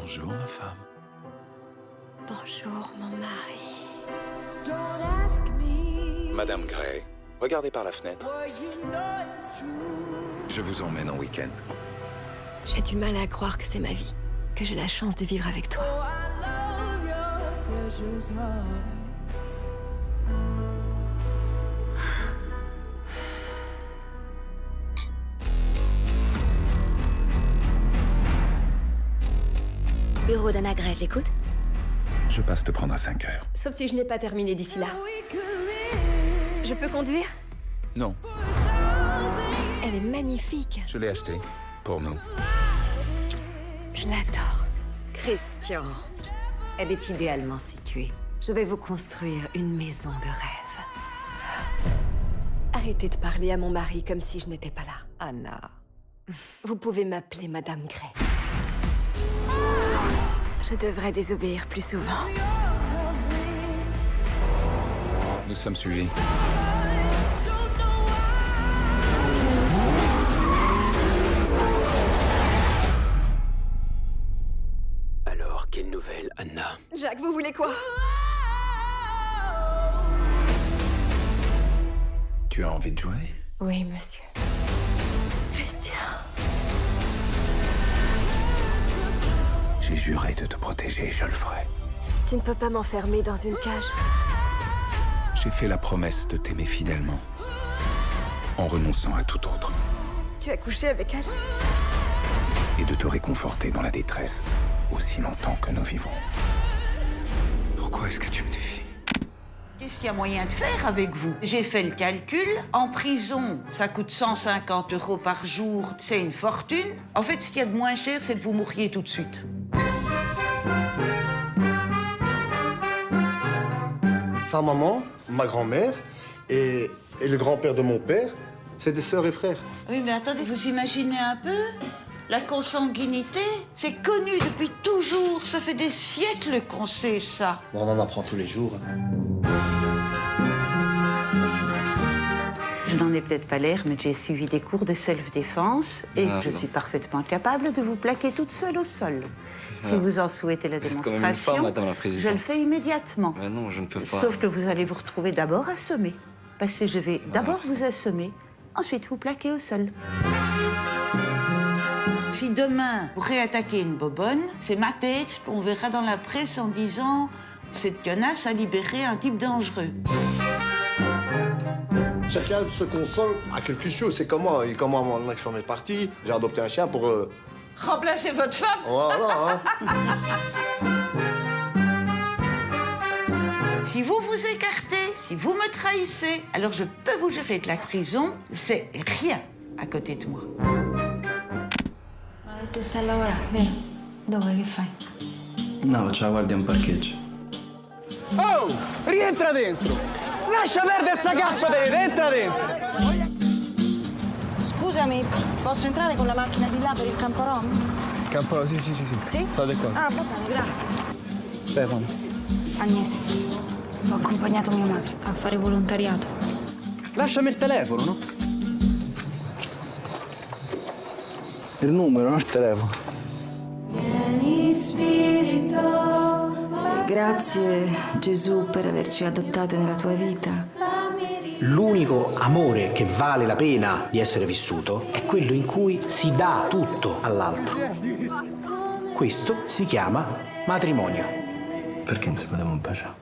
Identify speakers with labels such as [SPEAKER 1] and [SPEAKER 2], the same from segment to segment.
[SPEAKER 1] Bonjour, ma femme.
[SPEAKER 2] Bonjour, mon mari.
[SPEAKER 3] Madame Gray, regardez par la fenêtre.
[SPEAKER 1] Je vous emmène en week-end.
[SPEAKER 2] J'ai du mal à croire que c'est ma vie, que j'ai la chance de vivre avec toi.
[SPEAKER 4] Bureau d'Anna Gray, j'écoute.
[SPEAKER 1] Je passe te prendre à 5 heures.
[SPEAKER 2] Sauf si je n'ai pas terminé d'ici là. Je peux conduire?
[SPEAKER 1] Non,
[SPEAKER 2] Elle est magnifique.
[SPEAKER 1] je l'ai acheté. Pour nous.
[SPEAKER 2] Je l'adore.
[SPEAKER 5] Christian, elle est idéalement située. Je vais vous construire une maison de rêve.
[SPEAKER 2] Arrêtez de parler à mon mari comme si je n'étais pas là.
[SPEAKER 5] Anna.
[SPEAKER 2] Vous pouvez m'appeler Madame Gray. Je devrais désobéir plus souvent.
[SPEAKER 1] Nous sommes suivis.
[SPEAKER 3] Alors, quelle nouvelle, Anna?
[SPEAKER 2] Jacques, vous voulez quoi?
[SPEAKER 1] Tu as envie de jouer?
[SPEAKER 2] Oui, monsieur. Christian.
[SPEAKER 1] J'ai juré de te protéger et je le ferai.
[SPEAKER 2] Tu ne peux pas m'enfermer dans une cage.
[SPEAKER 1] J'ai fait la promesse de t'aimer fidèlement. En renonçant à tout autre.
[SPEAKER 2] Tu as couché avec elle?
[SPEAKER 1] Et de te réconforter dans la détresse aussi longtemps que nous vivons. Pourquoi est-ce que tu me défies?
[SPEAKER 6] Qu'est-ce qu'il y a moyen de faire avec vous? J'ai fait le calcul. En prison, ça coûte 150 € par jour. C'est une fortune. En fait, ce qu'il y a de moins cher, c'est que vous mouriez tout de suite.
[SPEAKER 7] Sa maman, ma grand-mère et le grand-père de mon père, c'est des sœurs et frères.
[SPEAKER 6] Oui, mais attendez, vous imaginez un peu? La consanguinité, c'est connu depuis toujours. Ça fait des siècles qu'on sait ça.
[SPEAKER 7] Bon, on en apprend tous les jours.
[SPEAKER 6] Je n'en ai peut-être pas l'air, mais j'ai suivi des cours de self-défense et je suis parfaitement capable de vous plaquer toute seule au sol. Si vous en souhaitez la
[SPEAKER 8] C'est quand même une
[SPEAKER 6] démonstration,
[SPEAKER 8] femme, Madame la Présidente.
[SPEAKER 6] je le fais immédiatement.
[SPEAKER 8] Mais non, je ne peux pas.
[SPEAKER 6] Sauf que vous allez vous retrouver d'abord assommé. Parce que je vais d'abord vous assommer, ensuite vous plaquer au sol. Si demain vous réattaquez une bobonne, c'est ma tête qu'on verra dans la presse en disant « Cette connasse a libéré un type dangereux ».
[SPEAKER 7] Chacun se console à quelque chose. C'est comme moi. Et comme moi, mon ex-femme est partie, j'ai adopté un chien pour...
[SPEAKER 6] Remplacez votre femme.
[SPEAKER 7] Voilà, hein.
[SPEAKER 6] Si vous vous écartez, si vous me trahissez, alors je peux vous gérer de la prison. C'est rien à côté de moi.
[SPEAKER 9] Te stai a lavorare, vero? Dove che fai?
[SPEAKER 8] No, faccio la guardia in parcheggio.
[SPEAKER 10] Oh, rientra dentro! Lascia perdere sta cazzo di vita, entra dentro!
[SPEAKER 9] Scusami, posso entrare con la macchina di là per il campo rom?
[SPEAKER 10] Campo, sì.
[SPEAKER 9] Sì?
[SPEAKER 10] State qua.
[SPEAKER 9] Ah, va bene, grazie.
[SPEAKER 10] Stefano.
[SPEAKER 9] Agnese, ho accompagnato mia madre a fare volontariato.
[SPEAKER 10] Lasciami il telefono, no? Il numero, non il telefono.
[SPEAKER 9] Grazie Gesù per averci adottate nella tua vita.
[SPEAKER 11] L'unico amore che vale la pena di essere vissuto è quello in cui si dà tutto all'altro. Questo si chiama matrimonio.
[SPEAKER 8] Perché non si poteva baciare?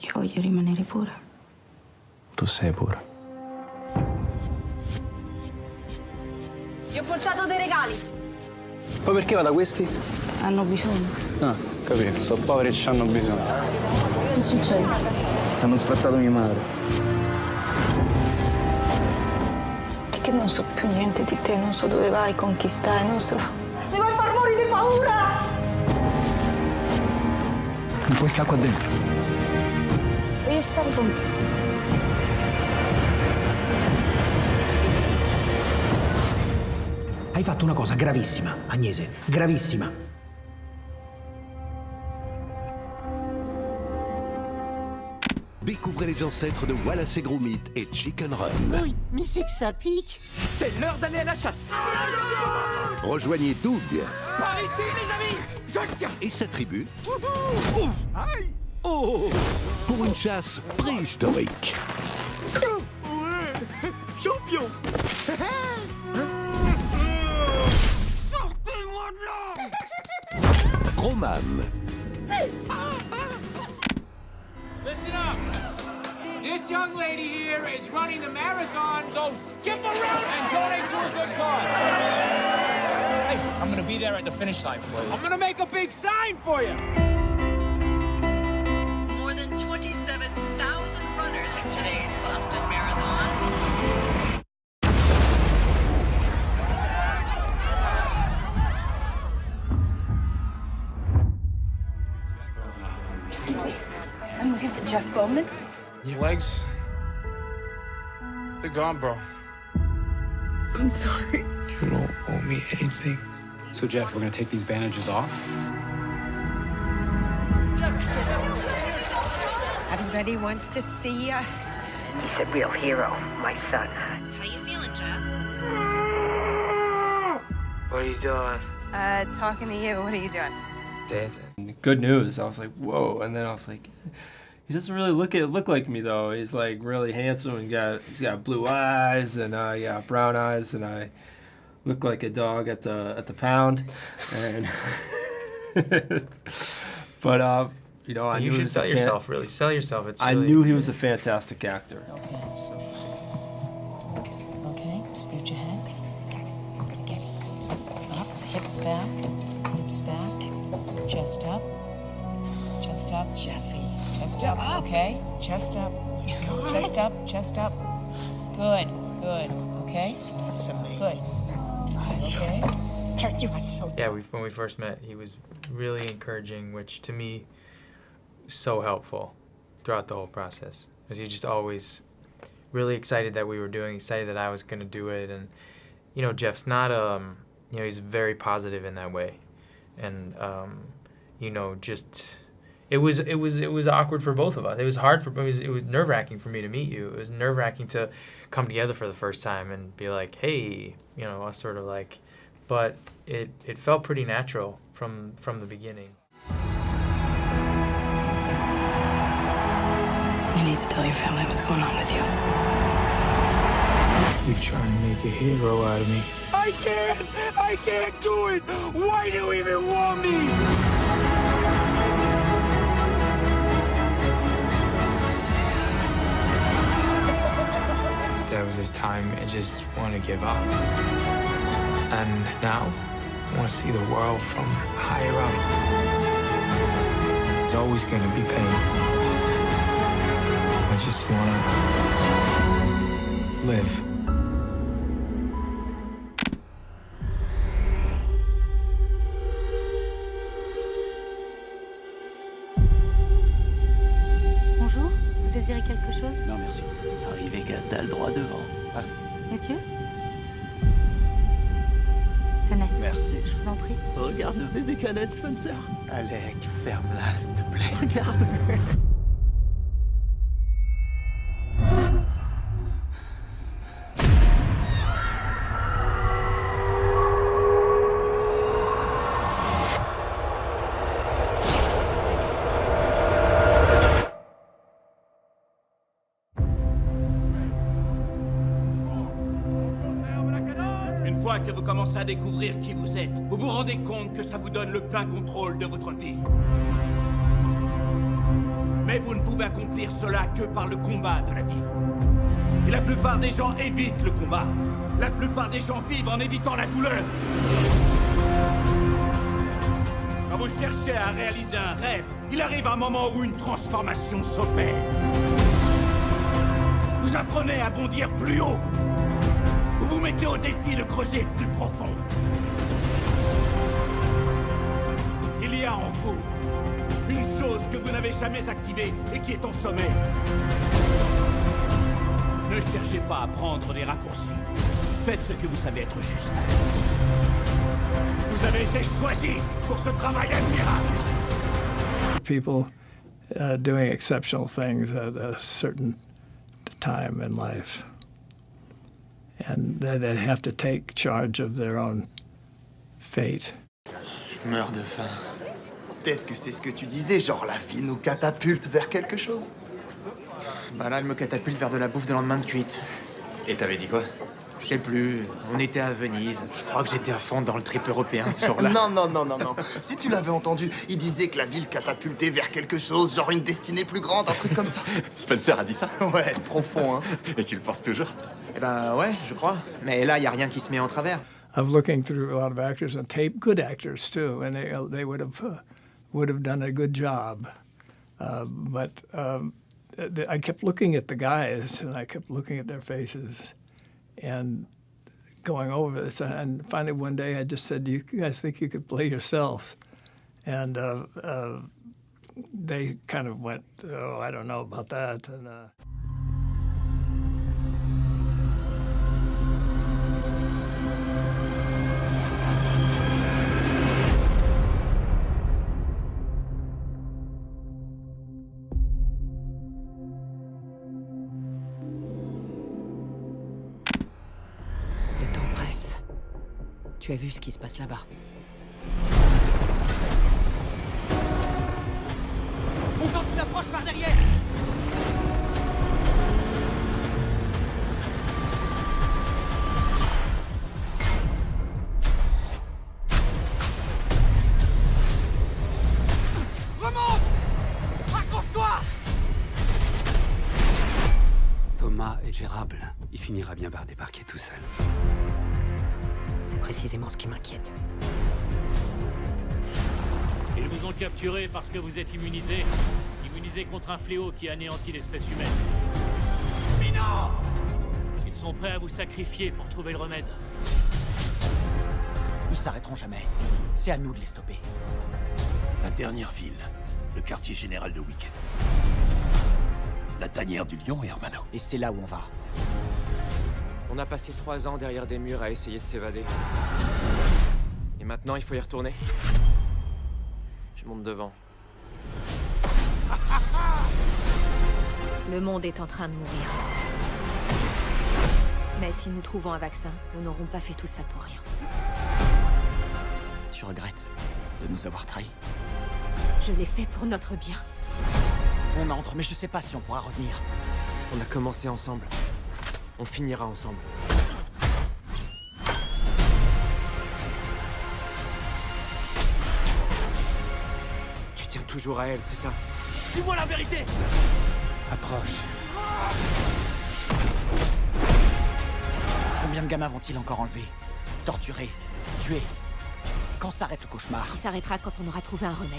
[SPEAKER 9] Io voglio rimanere pura.
[SPEAKER 8] Tu sei pura.
[SPEAKER 9] Ti ho portato dei regali.
[SPEAKER 10] Poi perché vado a questi?
[SPEAKER 9] Hanno bisogno.
[SPEAKER 10] Ah, capito. Sono poveri e ci hanno bisogno.
[SPEAKER 9] Che succede?
[SPEAKER 10] Hanno sfrattato mia madre.
[SPEAKER 9] È che non so più niente di te, non so dove vai, con chi stai, non so. Mi vuoi far morire di paura!
[SPEAKER 10] Non puoi stare qua dentro.
[SPEAKER 9] Voglio stare con te.
[SPEAKER 11] Hai fatto una cosa gravissima, Agnese, gravissima.
[SPEAKER 12] Découvrez les ancêtres de Wallace et Gromit et Chicken Run.
[SPEAKER 13] Oui, mais c'est que ça pique.
[SPEAKER 10] C'est l'heure d'aller à la chasse.
[SPEAKER 12] Rejoignez Doug,
[SPEAKER 10] Par ici, les amis! Je tiens!
[SPEAKER 12] Et s'attribue pour une chasse préhistorique.
[SPEAKER 10] Ouais! Champion! Sortez-moi de là!
[SPEAKER 12] Roman.
[SPEAKER 4] Listen up! This young lady here is running the marathon, so skip around and donate to a good cause. Hey, I'm gonna be there at the finish line for you. I'm gonna make a big sign for you.
[SPEAKER 13] More than 27,000 runners in today's Boston Marathon.
[SPEAKER 9] I'm looking for Jeff Bowman.
[SPEAKER 4] Your legs? They're gone, bro.
[SPEAKER 9] I'm sorry.
[SPEAKER 4] You don't owe me anything.
[SPEAKER 8] So, Jeff, we're gonna take these bandages off?
[SPEAKER 13] Everybody wants to see you.
[SPEAKER 9] He's a real hero, my son.
[SPEAKER 13] How you feeling, Jeff?
[SPEAKER 4] What are you doing?
[SPEAKER 9] Talking to you. What are you doing?
[SPEAKER 4] Dancing.
[SPEAKER 10] Good news. I was like, whoa. And then I was like, he doesn't really look like me though. He's like really handsome and he's got blue eyes and I got brown eyes and I look like a dog at the pound. And but you know, I
[SPEAKER 4] You
[SPEAKER 10] knew
[SPEAKER 4] should sell yourself. Really, sell yourself.
[SPEAKER 10] I knew he was a fantastic actor.
[SPEAKER 9] Okay, scoot your head. Get up, hips back, chest up, Jeffy. Chest up, okay? Chest up, chest up. Good, okay? That's amazing. Good. Okay. You are so
[SPEAKER 4] Yeah, when we first met, he was really encouraging, which to me was so helpful throughout the whole process. Because he just always really excited that we were doing, excited that I was going to do it. And, you know, Jeff's not, you know, he's very positive in that way. And, you know, just... It was awkward for both of us. It was hard it was nerve-wracking for me to meet you. It was nerve-wracking to come together for the first time and be like, hey, you know, us sort of like, but it felt pretty natural from the beginning.
[SPEAKER 9] You need to tell your family what's going on with you.
[SPEAKER 4] Keep trying to make a hero out of me.
[SPEAKER 10] I can't do it. Why do you even want me?
[SPEAKER 4] There was this time I just wanted to give up. And now, I want to see the world from higher up. There's always going to be pain. I just want to live.
[SPEAKER 9] Bonjour, vous désirez quelque chose?
[SPEAKER 8] Non, merci. Arrivé Castal, droit devant. Ah.
[SPEAKER 9] Messieurs? Tenez.
[SPEAKER 8] Merci.
[SPEAKER 9] Je vous en prie.
[SPEAKER 8] Regarde le bébé canette, Spencer. Alec, ferme-la, s'il te plaît. Regarde.
[SPEAKER 14] Une fois que vous commencez à découvrir qui vous êtes, vous vous rendez compte que ça vous donne le plein contrôle de votre vie. Mais vous ne pouvez accomplir cela que par le combat de la vie. Et la plupart des gens évitent le combat. La plupart des gens vivent en évitant la douleur. Quand vous cherchez à réaliser un rêve, il arrive un moment où une transformation s'opère. Vous apprenez à bondir plus haut. Vous vous mettez au défi de creuser plus profond. Il y a en vous une chose que vous n'avez jamais activée et qui est en sommeil. Ne cherchez pas à prendre des raccourcis. Faites ce que vous savez être juste. Vous avez été choisi pour ce travail admirable.
[SPEAKER 15] People doing exceptional things at a certain time in life. And they have to take charge of their own fate.
[SPEAKER 8] Je meurs de faim.
[SPEAKER 16] Peut-être que c'est ce que tu disais, genre la vie nous catapulte vers quelque chose.
[SPEAKER 8] Bah là, elle me catapulte vers de la bouffe de lendemain de cuite.
[SPEAKER 3] Et t'avais dit quoi?
[SPEAKER 8] Je sais plus, on était à Venise. Je crois que j'étais à fond dans le trip européen ce jour-là.
[SPEAKER 16] Non. Si tu l'avais entendu, il disait que la ville catapultait vers quelque chose, genre une destinée plus grande, un truc comme ça.
[SPEAKER 3] Spencer a dit ça?
[SPEAKER 16] Ouais, profond, hein.
[SPEAKER 3] Et tu le penses toujours?
[SPEAKER 8] Eh ben ouais, je crois. Mais là, y a rien qui se met en travers.
[SPEAKER 15] Of looking through a lot of actors on tape, good actors too, and they would have done a good job. But I kept looking at the guys, and I kept looking at their faces, and going over this. And finally, one day, I just said, "Do you guys think you could play yourselves?" And they kind of went, "Oh, I don't know about that." And
[SPEAKER 17] Le temps presse. Tu as vu ce qui se passe là-bas.
[SPEAKER 14] On tente une approche par derrière. Remonte! Accroche-toi!
[SPEAKER 18] Thomas est gérable. Il finira bien par débarquer tout seul.
[SPEAKER 17] C'est précisément ce qui m'inquiète.
[SPEAKER 19] Ils vous ont capturé parce que vous êtes immunisé. Immunisé contre un fléau qui anéantit l'espèce humaine. Mais non! Ils sont prêts à vous sacrifier pour trouver le remède.
[SPEAKER 8] Ils s'arrêteront jamais. C'est à nous de les stopper.
[SPEAKER 12] La dernière ville, le quartier général de Wicked. La tanière du lion et Hermano.
[SPEAKER 8] Et c'est là où on va.
[SPEAKER 3] On a passé 3 ans derrière des murs à essayer de s'évader. Et maintenant, il faut y retourner. Je monte devant.
[SPEAKER 17] Le monde est en train de mourir. Mais si nous trouvons un vaccin, nous n'aurons pas fait tout ça pour rien.
[SPEAKER 8] Tu regrettes de nous avoir trahis?
[SPEAKER 17] Je l'ai fait pour notre bien.
[SPEAKER 8] On entre, mais je sais pas si on pourra revenir.
[SPEAKER 3] On a commencé ensemble. On finira ensemble. Tu tiens toujours à elle, c'est ça?
[SPEAKER 14] Dis-moi la vérité!
[SPEAKER 3] Approche.
[SPEAKER 8] Combien de gamins vont-ils encore enlever? Torturer? Tuer? Quand s'arrête le cauchemar?
[SPEAKER 17] Il s'arrêtera quand on aura trouvé un remède.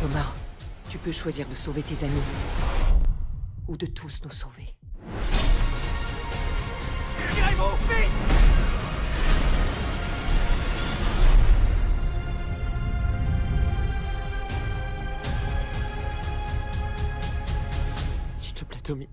[SPEAKER 17] Thomas, tu peux choisir de sauver tes amis ou de tous nous sauver.
[SPEAKER 14] Tirez-vous, vite!
[SPEAKER 3] S'il te plaît, Tommy.